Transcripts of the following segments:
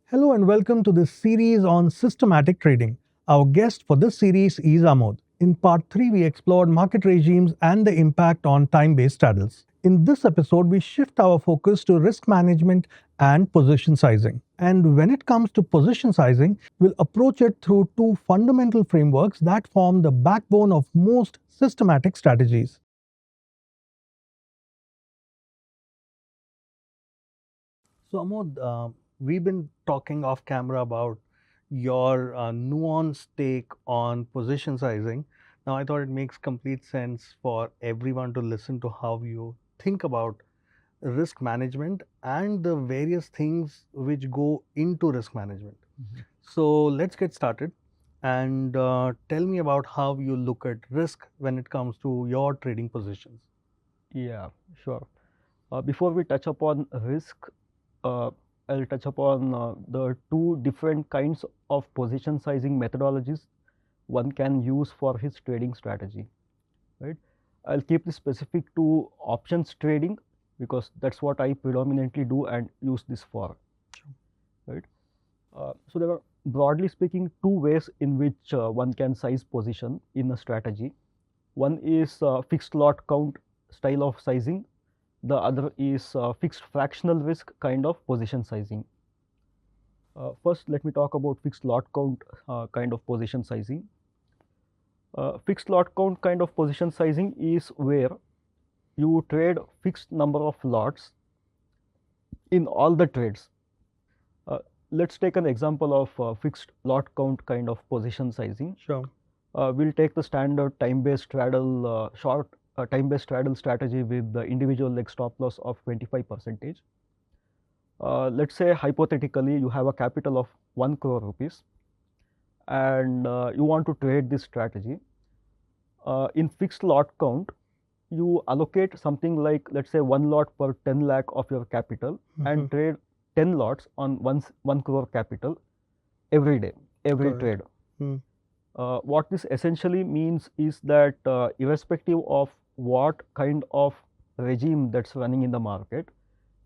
Hello and welcome to this series on systematic trading. Our guest for this series is Aamodh. In part 3, we explored market regimes and the impact on time-based straddles. In this episode, we shift our focus to risk management and position sizing. And when it comes to position sizing, we'll approach it through two fundamental frameworks that form the backbone of most systematic strategies. So, Aamodh, we've been talking off camera about your nuanced take on position sizing. Now, I thought it makes complete sense for everyone to listen to how you think about risk management and the various things which go into risk management. So, let's get started and tell me about how you look at risk when it comes to your trading positions. Yeah, sure. Before we touch upon risk, I'll touch upon the two different kinds of position sizing methodologies one can use for his trading strategy, right? I'll keep this specific to options trading because that's what I predominantly do and use this for, right? So there are, broadly speaking, two ways in which one can size position in a strategy. One is fixed lot count style of sizing. The other is fixed fractional risk kind of position sizing. First, let me talk about fixed lot count kind of position sizing. Fixed lot count kind of position sizing is where you trade fixed number of lots in all the trades. Let's take an example of fixed lot count kind of position sizing. Sure. We'll take the standard time-based straddle short time-based straddle strategy with the individual leg stop loss of 25%. Let's say hypothetically you have a capital of 1 crore rupees and you want to trade this strategy. In fixed lot count, you allocate something like, let's say, 1 lot per 10 lakh of your capital and trade 10 lots on 1 crore capital every day, every trade. What this essentially means is that irrespective of what kind of regime that's running in the market,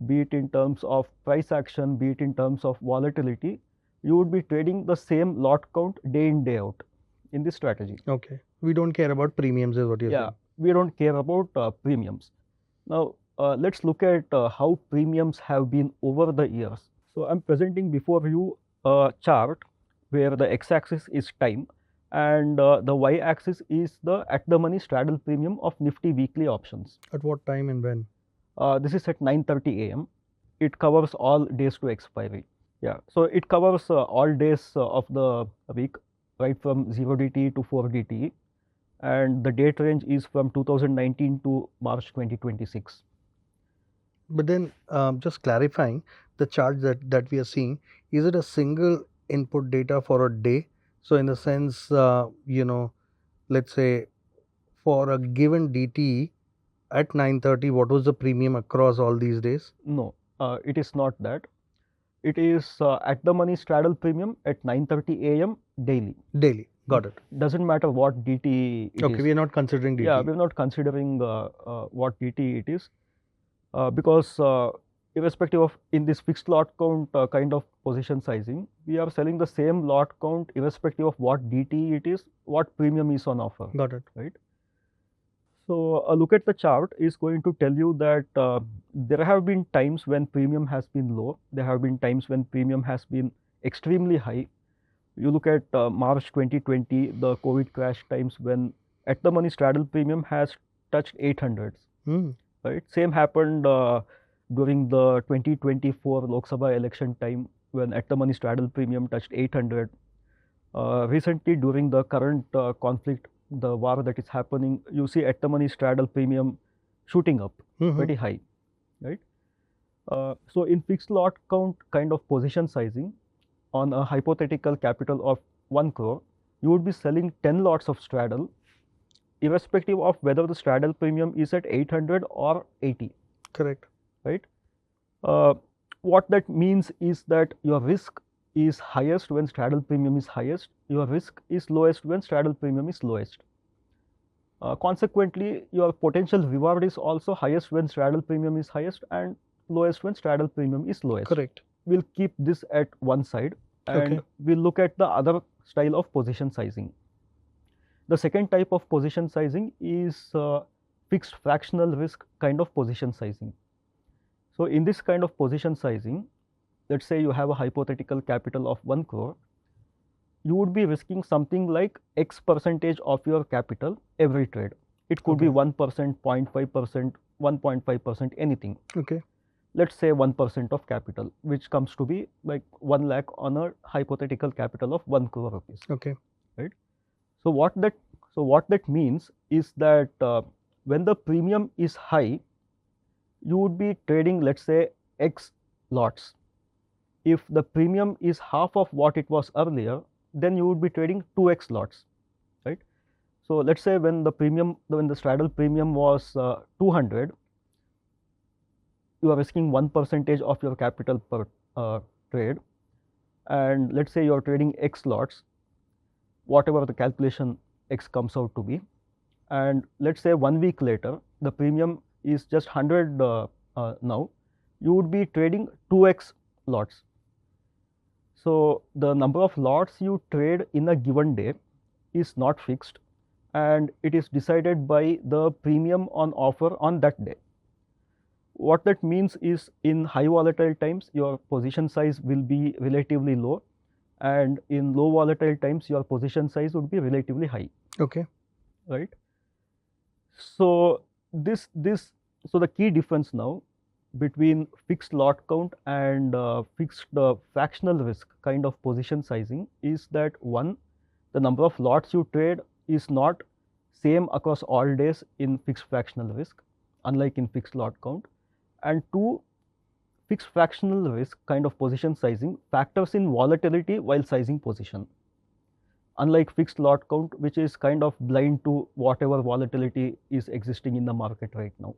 be it in terms of price action, be it in terms of volatility, you would be trading the same lot count day in, day out in this strategy. Okay. We don't care about premiums is what you're saying. Yeah, we don't care about premiums. Now, let's look at how premiums have been over the years. So, I'm presenting before you a chart where the x-axis is time and the y-axis is the at-the-money straddle premium of Nifty weekly options. At what time and when? This is at 9:30 a.m. It covers all days to expiry. Yeah, so it covers all days of the week, right from 0 DTE to 4 DTE, and the date range is from 2019 to March 2026. But then, just clarifying, the chart that we are seeing, is it a single input data for a day? So in the sense, let's say for a given DTE at 9:30, what was the premium across all these days? No, it is not that. It is at the money straddle premium at 9:30 a.m. daily. Daily. Got it. Doesn't matter what DTE it is. Okay, we are not considering DTE. Yeah, we are not considering what DTE it is because irrespective of in this fixed lot count kind of position sizing, we are selling the same lot count irrespective of what DTE it is, what premium is on offer. Got it. Right. So a look at the chart is going to tell you that there have been times when premium has been low. There have been times when premium has been extremely high. You look at March 2020, the COVID crash times when at the money straddle premium has touched 800s. Right. Same happened during the 2024 Lok Sabha election time when at the money straddle premium touched 800. Recently, during the current conflict, the war that is happening, you see at the money straddle premium shooting up very high, right? So in fixed lot count kind of position sizing on a hypothetical capital of 1 crore, you would be selling 10 lots of straddle irrespective of whether the straddle premium is at 800 or 80. Correct. Right? What that means is that your risk is highest when straddle premium is highest, your risk is lowest when straddle premium is lowest. Consequently, your potential reward is also highest when straddle premium is highest and lowest when straddle premium is lowest. Correct. we'll keep this at one side and Okay. we'll look at the other style of position sizing. The second type of position sizing is fixed fractional risk kind of position sizing. So in this kind of position sizing, let's say you have a hypothetical capital of 1 crore, you would be risking something like X percentage of your capital every trade. It could be Okay. 1%, 0.5%, 1.5%, anything. Okay. Let's say 1% of capital, which comes to be like 1 lakh on a hypothetical capital of 1 crore rupees. Okay. Right? So what that means is that when the premium is high, you would be trading, let's say, X lots. If the premium is half of what it was earlier, then you would be trading 2x lots, right? So let's say when the straddle premium was 200, you are risking 1% of your capital per trade, and let's say you are trading X lots, whatever the calculation X comes out to be, and let's say 1 week later the premium is just 100 now, you would be trading 2x lots. So the number of lots you trade in a given day is not fixed, and it is decided by the premium on offer on that day. What that means is, in high volatile times, your position size will be relatively low, and in low volatile times, your position size would be relatively high. Okay. Right? So so the key difference now between fixed lot count and fixed fractional risk kind of position sizing is that, one, the number of lots you trade is not same across all days in fixed fractional risk, unlike in fixed lot count, and two, fixed fractional risk kind of position sizing factors in volatility while sizing position, unlike fixed lot count, which is kind of blind to whatever volatility is existing in the market right now.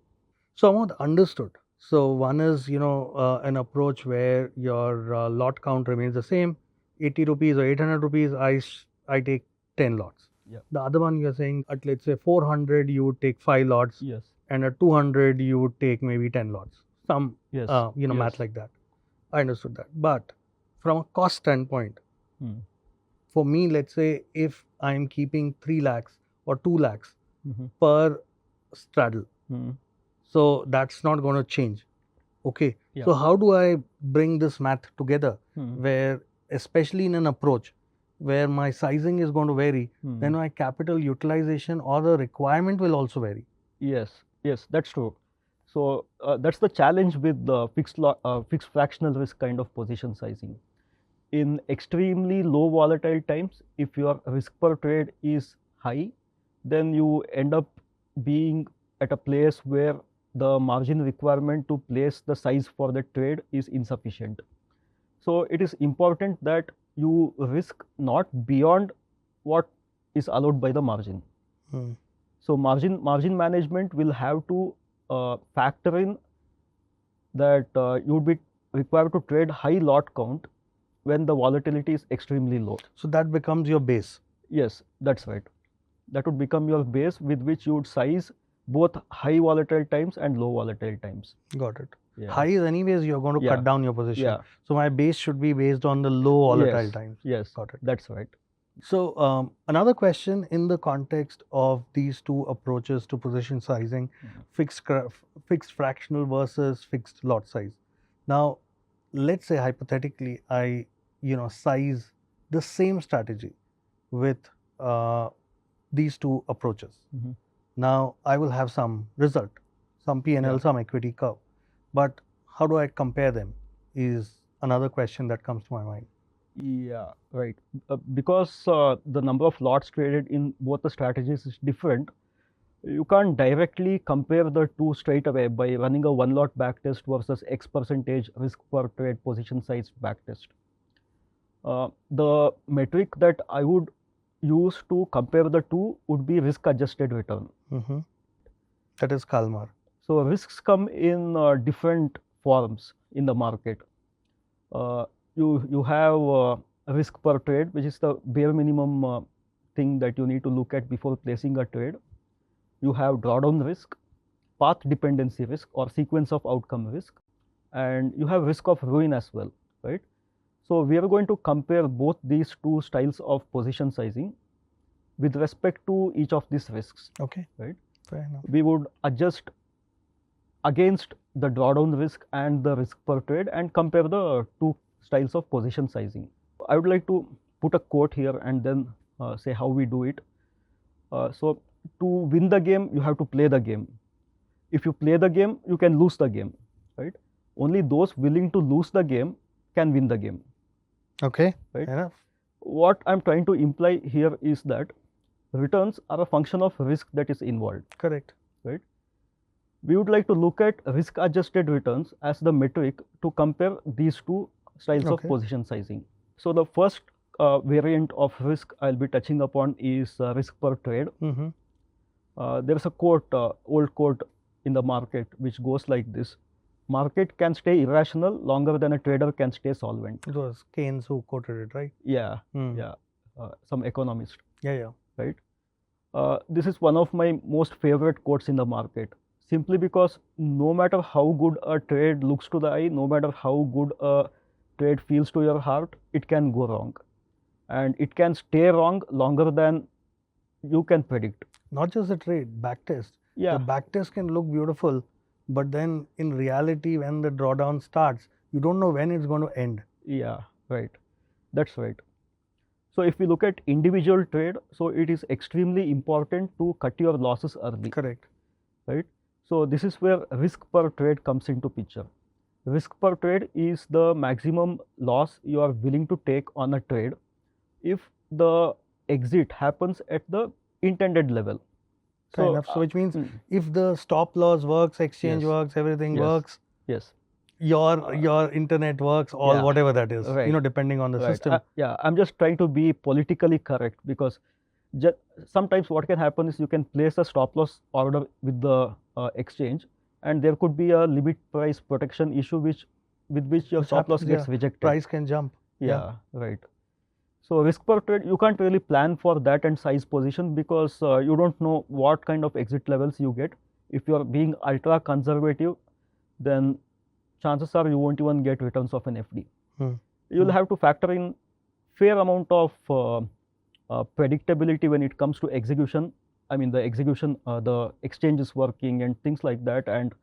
So Aamodh, understood. So one is, an approach where your lot count remains the same, 80 rupees or 800 rupees, I take 10 lots. Yeah. The other one you're saying at, let's say, 400, you would take 5 lots. Yes. And at 200, you would take maybe 10 lots. Some, Yes. math like that. I understood that. But from a cost standpoint, for me, let's say if I'm keeping 3 lakhs or 2 lakhs per straddle, so that's not going to change. Okay. Yeah. So how do I bring this math together where, especially in an approach where my sizing is going to vary, then my capital utilization or the requirement will also vary? Yes, that's true. So that's the challenge with the fixed fractional risk kind of position sizing. In extremely low volatile times, if your risk per trade is high, then you end up being at a place where the margin requirement to place the size for the trade is insufficient. So it is important that you risk not beyond what is allowed by the margin. So margin management will have to factor in that you would be required to trade high lot count when the volatility is extremely low. So that becomes your base. Yes, that's right. That would become your base with which you would size both high volatile times and low volatile times. Got it. Yeah. High is anyways you're going to cut down your position. Yeah. So my base should be based on the low volatile times. Yes, got it. That's right. So another question in the context of these two approaches to position sizing, fixed fractional versus fixed lot size. Now, let's say hypothetically I size the same strategy with these two approaches. Now I will have some result, some P&L, some equity curve, but how do I compare them is another question that comes to my mind. Yeah, right. Because the number of lots traded in both the strategies is different, you can't directly compare the two straight away by running a one lot backtest versus X percentage risk per trade position size backtest. The metric that I would use to compare the two would be risk adjusted return. That is Calmar. So risks come in different forms in the market. You have risk per trade, which is the bare minimum thing that you need to look at before placing a trade. You have drawdown risk, path dependency risk or sequence of outcome risk, and you have risk of ruin as well. right? So we are going to compare both these two styles of position sizing with respect to each of these risks. Okay. Right. Fair enough. We would adjust against the drawdown risk and the risk per trade and compare the two styles of position sizing. I would like to put a quote here and then say how we do it. So to win the game, you have to play the game. If you play the game, you can lose the game, right? Only those willing to lose the game can win the game. Okay. Right. Fair enough. What I'm trying to imply here is that returns are a function of risk that is involved. Correct. Right. We would like to look at risk adjusted returns as the metric to compare these two styles of position sizing. So the first variant of risk I'll be touching upon is risk per trade. There's a quote, old quote in the market which goes like this: market can stay irrational longer than a trader can stay solvent. It was Keynes who quoted it, right? Yeah, yeah, some economist. Yeah. Right. This is one of my most favorite quotes in the market, simply because no matter how good a trade looks to the eye, no matter how good a trade feels to your heart, it can go wrong, and it can stay wrong longer than you can predict. Not just the trade, backtest. Yeah. The backtest can look beautiful, but then in reality, when the drawdown starts, you don't know when it's going to end. Yeah, right. That's right. So if we look at individual trade, so it is extremely important to cut your losses early. Correct. Right. So this is where risk per trade comes into picture. Risk per trade is the maximum loss you are willing to take on a trade if the exit happens at the intended level. Fair enough. So which means if the stop loss works, exchange works, everything works. Yes. Your internet works, or whatever that is, right. Depending on the system. I'm just trying to be politically correct, because sometimes what can happen is you can place a stop loss order with the exchange, and there could be a limit price protection issue with which your stop loss gets rejected. Price can jump. Yeah, right. So risk per trade, you can't really plan for that and size position, because you don't know what kind of exit levels you get. If you are being ultra conservative, then chances are you won't even get returns of an FD. You'll have to factor in fair amount of predictability when it comes to execution. I mean, the execution, the exchange is working and things like that, and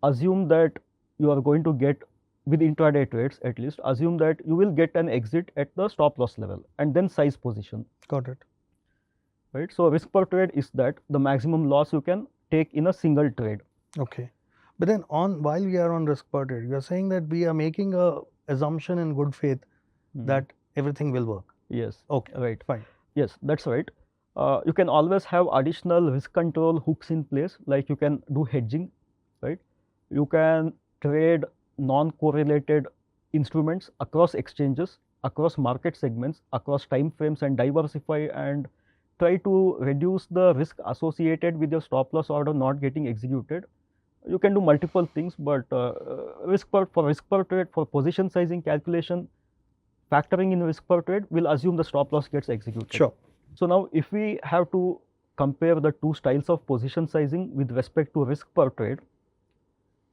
assume that you are going to get, with intraday trades at least, assume that you will get an exit at the stop loss level and then size position. Got it. Right. So risk per trade is that the maximum loss you can take in a single trade. Okay. But then while we are on risk per trade, you are saying that we are making a assumption in good faith that everything will work. Yes. Okay. Right. Fine. Yes, that's right. You can always have additional risk control hooks in place, like you can do hedging, right? You can trade non-correlated instruments across exchanges, across market segments, across time frames, and diversify and try to reduce the risk associated with your stop loss order not getting executed. You can do multiple things, but risk per trade, for position sizing calculation, factoring in risk per trade will assume the stop loss gets executed. Sure. So now if we have to compare the two styles of position sizing with respect to risk per trade,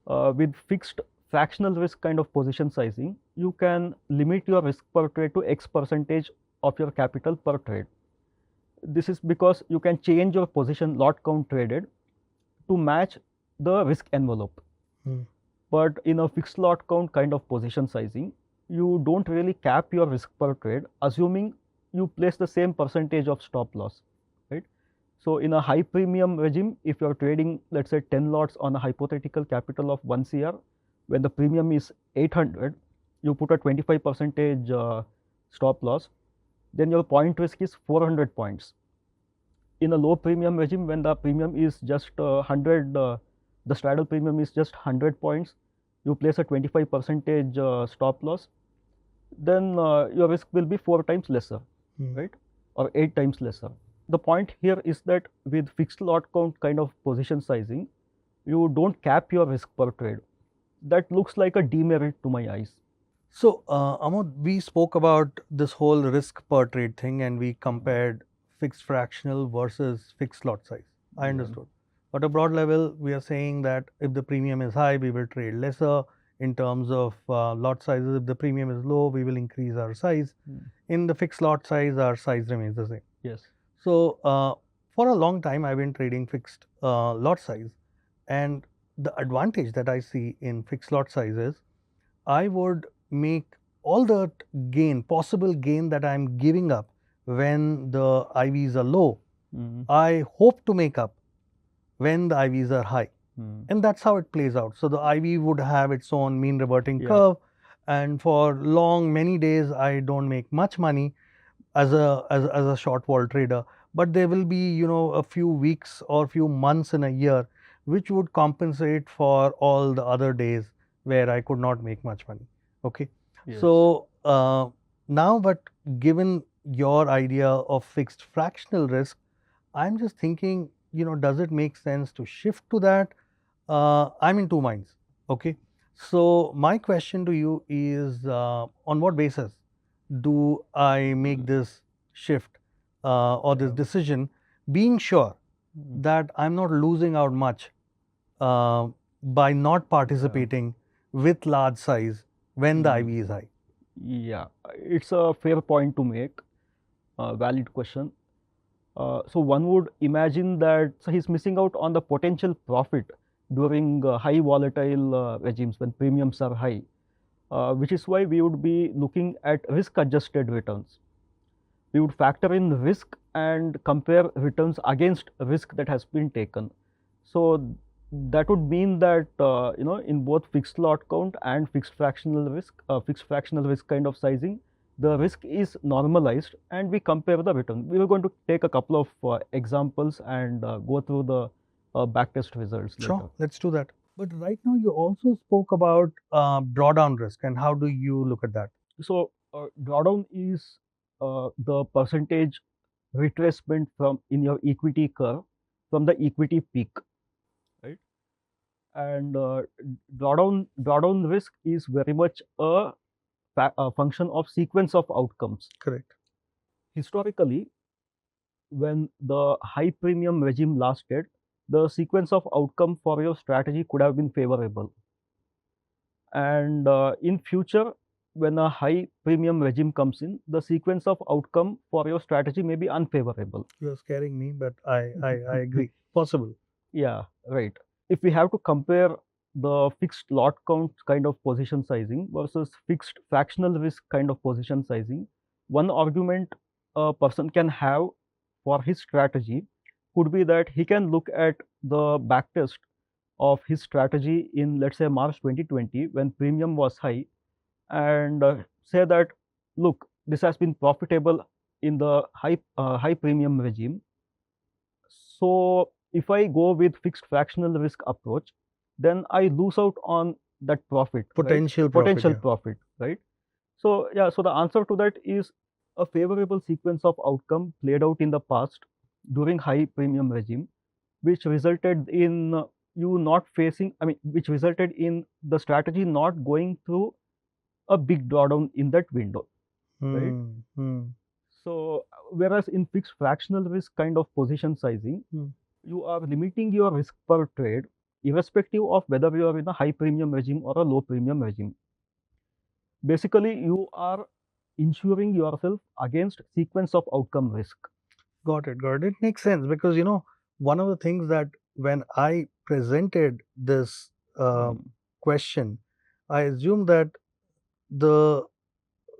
with fixed fractional risk kind of position sizing, you can limit your risk per trade to X percentage of your capital per trade. This is because you can change your position lot count traded to match the risk envelope. But in a fixed lot count kind of position sizing, you don't really cap your risk per trade, assuming you place the same percentage of stop loss, right? So in a high premium regime, if you're trading, let's say 10 lots on a hypothetical capital of 1 CR, when the premium is 800, you put a 25% stop loss, then your point risk is 400 points. In a low premium regime, when the premium is just 100, the straddle premium is just 100 points, you place a 25% stop loss, then your risk will be 4 times lesser, right? Or 8 times lesser. The point here is that with fixed lot count kind of position sizing, you don't cap your risk per trade. That looks like a demerit to my eyes. So, Aamodh, we spoke about this whole risk per trade thing, and we compared fixed fractional versus fixed lot size. I understood. But at a broad level, we are saying that if the premium is high, we will trade lesser. in terms of lot sizes. If the premium is low, we will increase our size. In the fixed lot size, our size remains the same. Yes. So for a long time, I've been trading fixed lot size, and the advantage that I see in fixed lot size is I would make all the possible gain that I'm giving up when the IVs are low, I hope to make up when the IVs are high. And that's how it plays out. So the IV would have its own mean reverting curve, and for many days, I don't make much money as a short vol trader. But there will be a few weeks or few months in a year which would compensate for all the other days where I could not make much money. Okay. Yes. So now, but given your idea of fixed fractional risk, I'm just thinking, does it make sense to shift to that? I'm in two minds. Okay. So my question to you is, on what basis do I make this shift or this decision, being sure that I'm not losing out much by not participating with large size when the IV is high? Yeah, it's a fair point to make, valid question. So one would imagine that he's missing out on the potential profit during high volatile regimes when premiums are high, which is why we would be looking at risk-adjusted returns. We would factor in risk and compare returns against risk that has been taken. So that would mean that in both fixed lot count and fixed fractional risk kind of sizing, the risk is normalized and we compare the return. We are going to take a couple of examples and go through the backtest results later. Sure, let's do that. But right now, you also spoke about drawdown risk, and how do you look at that? So drawdown is the percentage retracement from in your equity curve from the equity peak, right? And drawdown risk is very much a function of sequence of outcomes. Correct. Historically, when the high premium regime lasted, the sequence of outcome for your strategy could have been favorable. And in future, when a high premium regime comes in, the sequence of outcome for your strategy may be unfavorable. You're scaring me, but I agree. Possible. Yeah, right. If we have to compare the fixed lot count kind of position sizing versus fixed fractional risk kind of position sizing, one argument a person can have for his strategy could be that he can look at the backtest of his strategy in, let's say, March 2020 when premium was high, and say that, look, this has been profitable in the high premium regime. So if I go with fixed fractional risk approach, then I lose out on that profit, Potential right? profit, Potential yeah. profit, right? So yeah, so the answer to that is a favorable sequence of outcome played out in the past during high premium regime, which resulted in you not facing, which resulted in the strategy not going through a big drawdown in that window, right? So whereas in fixed fractional risk kind of position sizing, you are limiting your risk per trade irrespective of whether you are in a high premium regime or a low premium regime. Basically, you are insuring yourself against sequence of outcome risk. Got it. Got it. It makes sense because, one of the things that when I presented this question, I assumed that the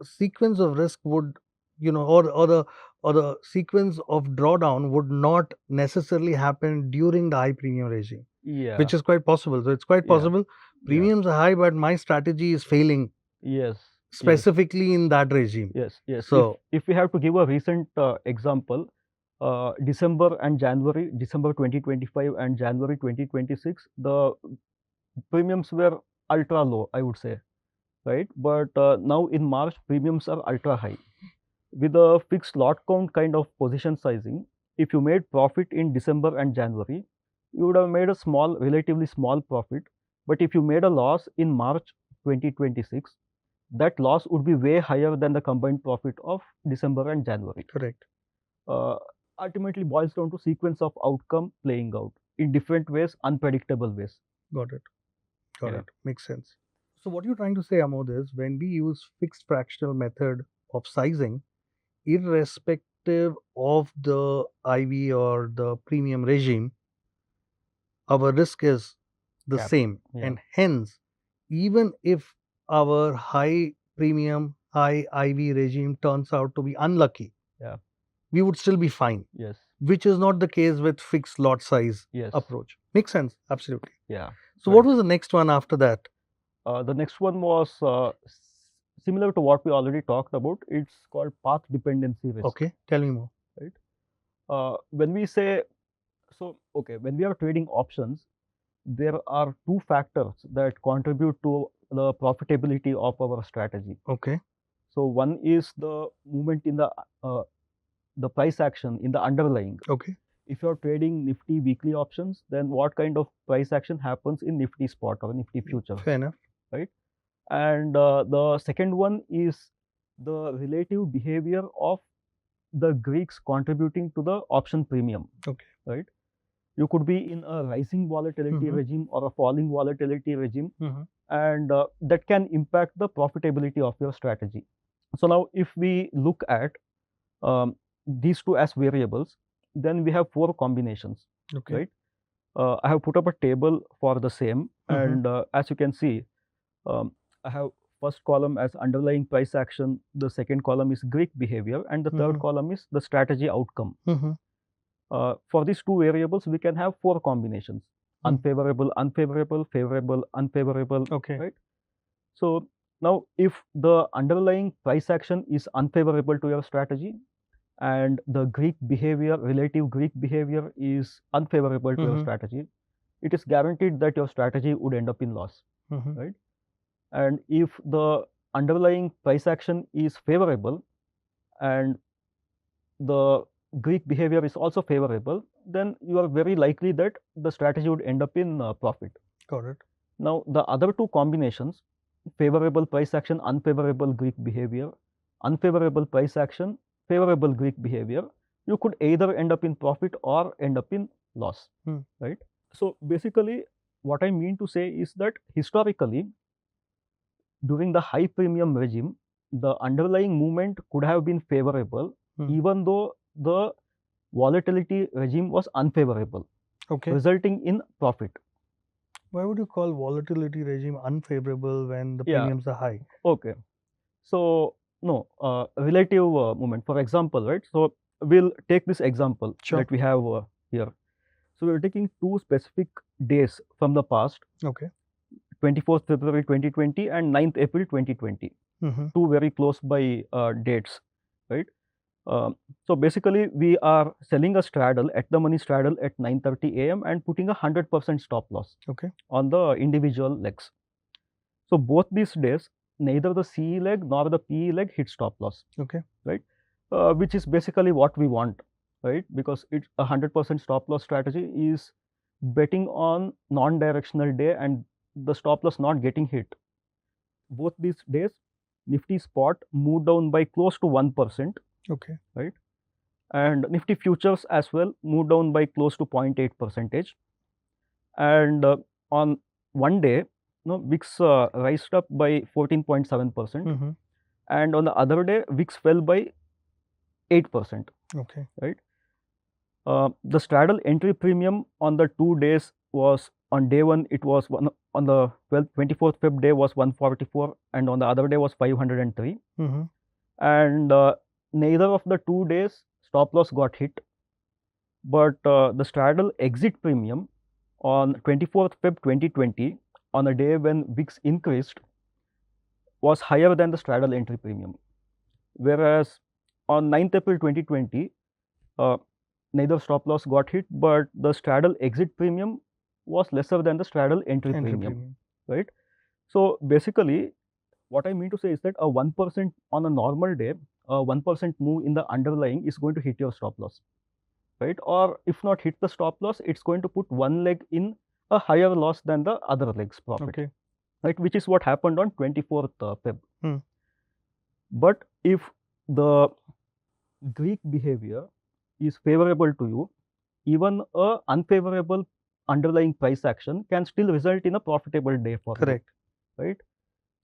sequence of risk would, or the sequence of drawdown would not necessarily happen during the high premium regime, Yeah. which is quite possible. So it's quite possible. Premiums are high, but my strategy is failing. Yes. Specifically in that regime. Yes. Yes. So if we have to give a recent example, December 2025 and January 2026, the premiums were ultra low, I would say, right? But now in March, premiums are ultra high. With a fixed lot count kind of position sizing, if you made profit in December and January, you would have made a relatively small profit. But if you made a loss in March 2026, that loss would be way higher than the combined profit of December and January. Correct. Ultimately boils down to sequence of outcome playing out in different ways, unpredictable ways. Got it. Got it. Makes sense. So what you're trying to say, Amod, is when we use fixed fractional method of sizing, irrespective of the IV or the premium regime, our risk is the Cap. same. Yeah. And hence, even if our high premium, high IV regime turns out to be unlucky, Yeah. we would still be fine, Yes. which is not the case with fixed lot size Yes. approach. Makes sense? Absolutely. Yeah. So Right. what was the next one after that? The next one was similar to what we already talked about. It's called path dependency risk. Okay, tell me more. When we say, so okay, when we are trading options, there are two factors that contribute to the profitability of our strategy. Okay. So one is the movement in the price action in the underlying. Okay. If you're trading Nifty weekly options, then what kind of price action happens in Nifty spot or Nifty futures? Fair enough. Right? And the second one is the relative behavior of the Greeks contributing to the option premium. Okay. Right? You could be in a rising volatility regime or a falling volatility regime, and that can impact the profitability of your strategy. So now if we look at these two as variables, then we have four combinations. Okay. Right? I have put up a table for the same, and as you can see, I have first column as underlying price action, the second column is Greek behavior, and the third column is the strategy outcome. For these two variables, we can have four combinations: unfavorable, unfavorable, favorable, unfavorable. Okay. Right? So now, if the underlying price action is unfavorable to your strategy, and the Greek behavior, relative Greek behavior is unfavorable to your strategy, it is guaranteed that your strategy would end up in loss. Right? And if the underlying price action is favorable and the Greek behavior is also favorable, then you are very likely that the strategy would end up in profit. Got it. Now, the other two combinations, favorable price action, unfavorable Greek behavior, unfavorable price action, favorable Greek behavior, you could either end up in profit or end up in loss. Right? So basically, what I mean to say is that historically, during the high premium regime, the underlying movement could have been favorable, even though the volatility regime was unfavorable, resulting in profit. Why would you call volatility regime unfavorable when the premiums are high? Okay. So, no, relative movement. For example, right? So, we'll take this example that we have here. So, we're taking two specific days from the past. Okay. 24th February 2020 and 9th April 2020. Two very close by dates, right? So basically, we are selling a straddle at the money straddle at 9:30 a.m. and putting 100% stop loss on the individual legs. So both these days, neither the CE leg nor the PE leg hit stop loss. Right? Which is basically what we want, right? Because it's 100% stop loss strategy is betting on non-directional day and the stop loss not getting hit. Both these days, Nifty spot moved down by close to 1%. Right? And Nifty futures as well moved down by close to 0.8%. And on one day, VIX rised up by 14.7%. And on the other day, VIX fell by 8%. Right? The straddle entry premium on the 2 days was, on day one, it was on the 24th Feb day was 144, and on the other day was 503. And neither of the 2 days stop loss got hit, but the straddle exit premium on 24th Feb 2020, on a day when VIX increased, was higher than the straddle entry premium. Whereas on 9th April 2020, neither stop loss got hit, but the straddle exit premium was lesser than the straddle entry premium. Right? So basically, what I mean to say is that a 1% on a normal day, a 1% move in the underlying is going to hit your stop loss. Right? Or if not hit the stop loss, it's going to put one leg in a higher loss than the other leg's profit. Right? Which is what happened on 24th Feb. But if the Greek behavior is favorable to you, even a unfavorable underlying price action can still result in a profitable day for you. Right?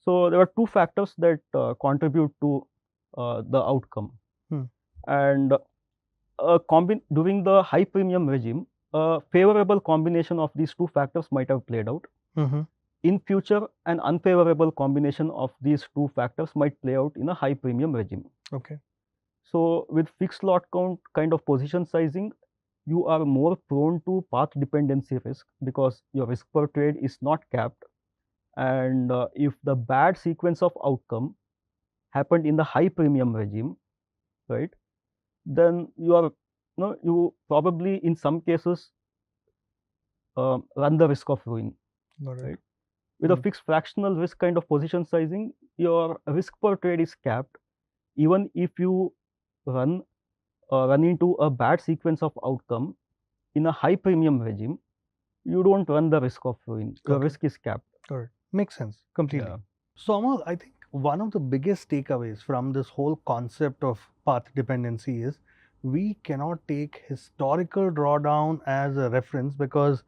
So there are two factors that contribute to the outcome. And during the high premium regime, a favorable combination of these two factors might have played out. In future, an unfavorable combination of these two factors might play out in a high premium regime. Okay. So with fixed lot count kind of position sizing, you are more prone to path dependency risk because your risk per trade is not capped. And if the bad sequence of outcome happened in the high premium regime, right, then you probably in some cases run the risk of ruin. Right? With a fixed fractional risk kind of position sizing, your risk per trade is capped. Even if you run into a bad sequence of outcome in a high premium regime, you don't run the risk of ruin. Your risk is capped. Correct. Makes sense completely. Yeah. So Aamodh, I think one of the biggest takeaways from this whole concept of path dependency is we cannot take historical drawdown as a reference because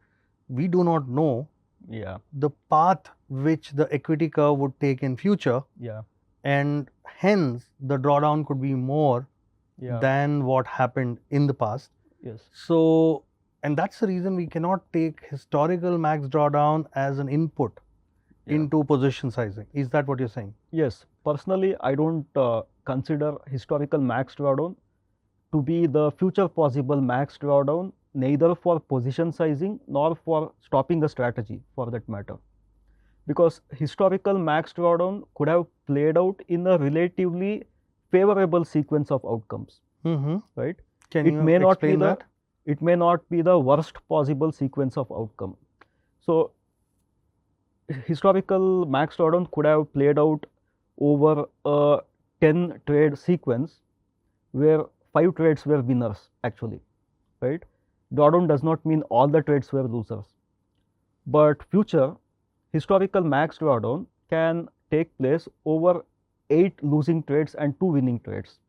we do not know the path which the equity curve would take in future. And hence the drawdown could be more than what happened in the past. So, and that's the reason we cannot take historical max drawdown as an input into position sizing. Is that what you're saying? Yes. Personally, I don't consider historical max drawdown to be the future possible max drawdown, neither for position sizing nor for stopping a strategy for that matter. Because historical max drawdown could have played out in a relatively favorable sequence of outcomes. Right? Can you explain that? It may not be the worst possible sequence of outcome. So historical max drawdown could have played out over a 10 trade sequence where 5 trades were winners actually, right? Drawdown does not mean all the trades were losers. But future historical max drawdown can take place over 8 losing trades and 2 winning trades.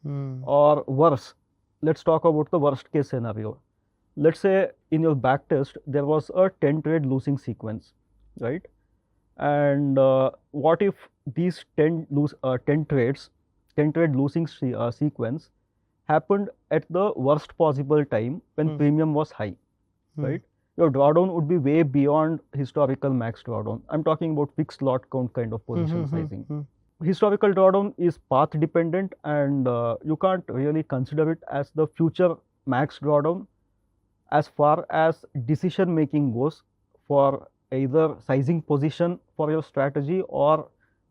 Or worse, let's talk about the worst case scenario. Let's say in your backtest there was a 10 trade losing sequence, right? And what if these 10 trade losing sequence happened at the worst possible time when premium was high, right? Your drawdown would be way beyond historical max drawdown. I'm talking about fixed lot count kind of position sizing. Historical drawdown is path dependent, and you can't really consider it as the future max drawdown as far as decision making goes for either sizing position for your strategy or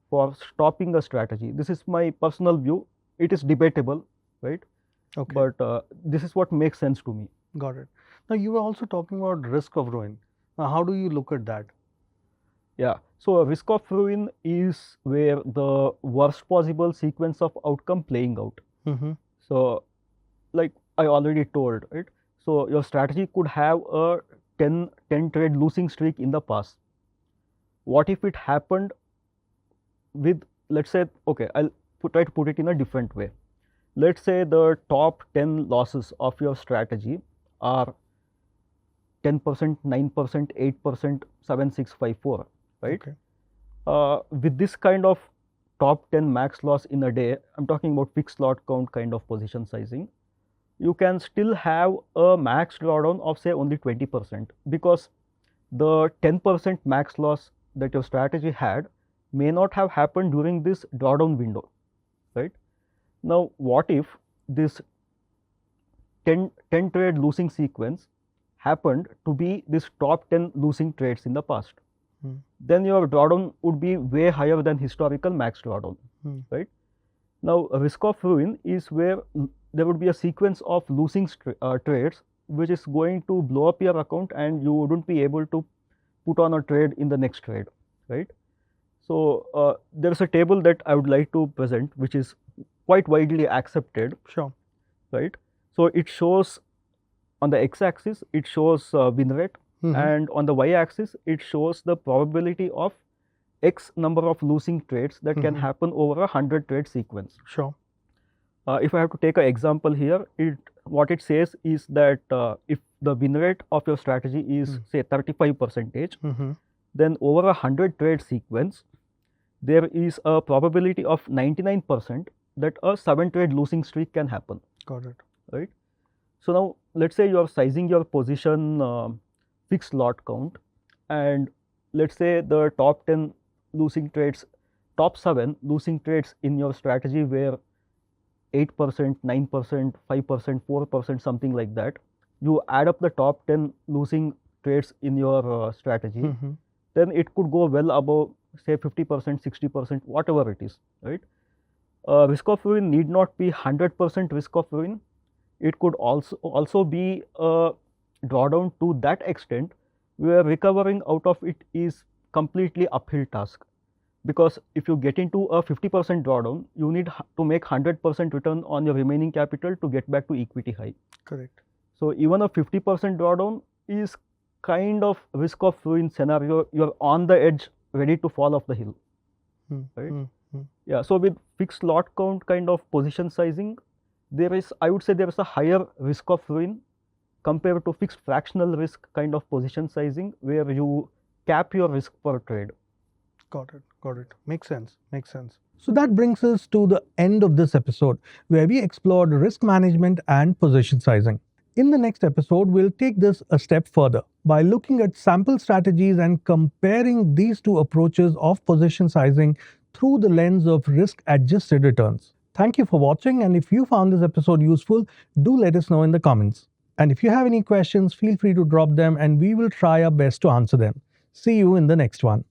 for stopping a strategy. This is my personal view. It is debatable, right? Okay. But this is what makes sense to me. Got it. Now you were also talking about risk of ruin. Now how do you look at that? Yeah. So risk of ruin is where the worst possible sequence of outcome playing out. So like I already told, right? So your strategy could have a 10 trade losing streak in the past. What if it happened with, let's say, okay, I'll try to put it in a different way. Let's say the top 10 losses of your strategy are 10%, 9%, 8%, 7, 6, 5, 4, right? Okay. With this kind of top 10 max loss in a day, I'm talking about fixed lot count kind of position sizing, you can still have a max drawdown of say only 20% because the 10% max loss that your strategy had may not have happened during this drawdown window, right? Now, what if this 10 trade losing sequence happened to be this top 10 losing trades in the past? Then your drawdown would be way higher than historical max drawdown, right? Now, risk of ruin is where there would be a sequence of losing trades which is going to blow up your account and you wouldn't be able to put on a trade in the next trade, right? So there is a table that I would like to present which is quite widely accepted. Sure. Right? So it shows on the x-axis it shows win rate, and on the y-axis it shows the probability of x number of losing trades that can happen over a 100 trade sequence. Sure. If I have to take an example here, what it says is that if the win rate of your strategy is say 35%, then over a 100 trade sequence, there is a probability of 99% that a 7 trade losing streak can happen. Got it. Right? So now let's say you are sizing your position fixed lot count, and let's say the top 10 losing trades, top 7 losing trades in your strategy were 8%, 9%, 5%, 4%, something like that. You add up the top 10 losing trades in your strategy, then it could go well above, say, 50%, 60%, whatever it is, right? Risk of ruin need not be 100% risk of ruin. It could also be a drawdown to that extent where recovering out of it is completely uphill task. Because if you get into a 50% drawdown, you need to make 100% return on your remaining capital to get back to equity high. Correct. So even a 50% drawdown is kind of risk of ruin scenario. You're on the edge, ready to fall off the hill, right? Yeah. So with fixed lot count kind of position sizing, there is, I would say, there is a higher risk of ruin compared to fixed fractional risk kind of position sizing, where you cap your risk per trade. Got it. Got it. Makes sense. Makes sense. So that brings us to the end of this episode, where we explored risk management and position sizing. In the next episode, we'll take this a step further by looking at sample strategies and comparing these two approaches of position sizing through the lens of risk-adjusted returns. Thank you for watching, and if you found this episode useful, do let us know in the comments. And if you have any questions, feel free to drop them and we will try our best to answer them. See you in the next one.